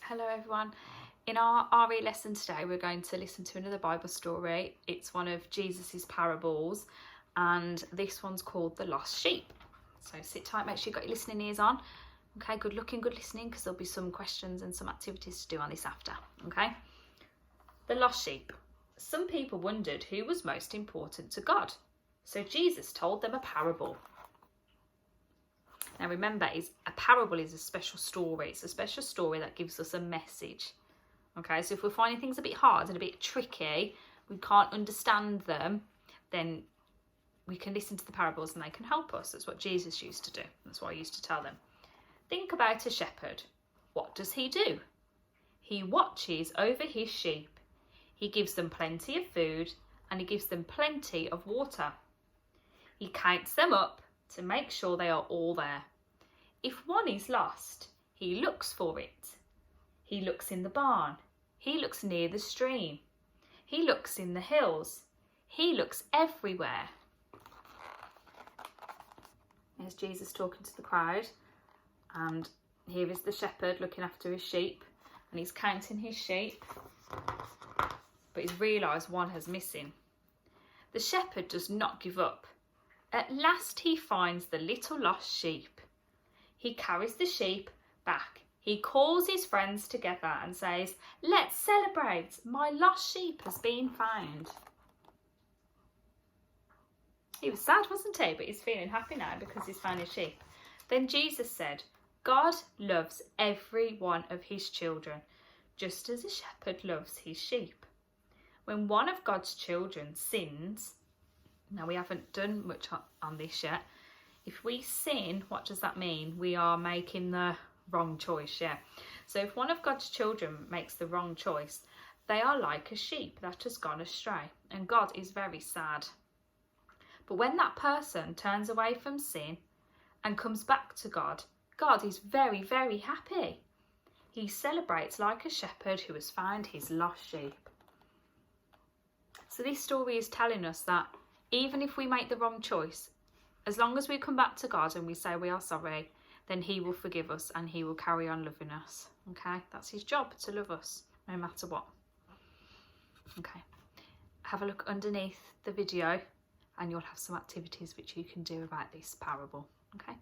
Hello everyone. In our RE lesson today we're going to listen to another Bible story. It's one of Jesus's parables and this one's called The Lost Sheep. So sit tight, make sure you've got your listening ears on. Okay, good looking, good listening, because there'll be some questions and some activities to do on this after. Okay. The Lost Sheep. Some people wondered who was most important to God. So Jesus told them a parable. Now remember, a parable is a special story. It's a special story that gives us a message. Okay, so if we're finding things a bit hard and a bit tricky, we can't understand them, then we can listen to the parables and they can help us. That's what Jesus used to do. That's what I used to tell them. Think about a shepherd. What does he do? He watches over his sheep. He gives them plenty of food and he gives them plenty of water. He counts them up to make sure they are all there. If one is lost, he looks for it. He looks in the barn. He looks near the stream. He looks in the hills. He looks everywhere. There's Jesus talking to the crowd, and here is the shepherd looking after his sheep, and he's counting his sheep, but he's realised one has missing. The shepherd does not give up. At last he finds the little lost sheep. He carries the sheep back. He calls his friends together and says, "Let's celebrate. My lost sheep has been found." He was sad, wasn't he? But he's feeling happy now because he's found his sheep. Then Jesus said, God loves every one of his children, just as a shepherd loves his sheep. When one of God's children sins, now we haven't done much on this yet. If we sin, what does that mean? We are making the wrong choice, yeah. So if one of God's children makes the wrong choice, they are like a sheep that has gone astray, and God is very sad. But when that person turns away from sin and comes back to God, God is very, very happy. He celebrates like a shepherd who has found his lost sheep. So this story is telling us that even if we make the wrong choice, as long as we come back to God and we say we are sorry, then he will forgive us and he will carry on loving us. Okay, that's his job, to love us no matter what. Okay, have a look underneath the video and you'll have some activities which you can do about this parable. Okay.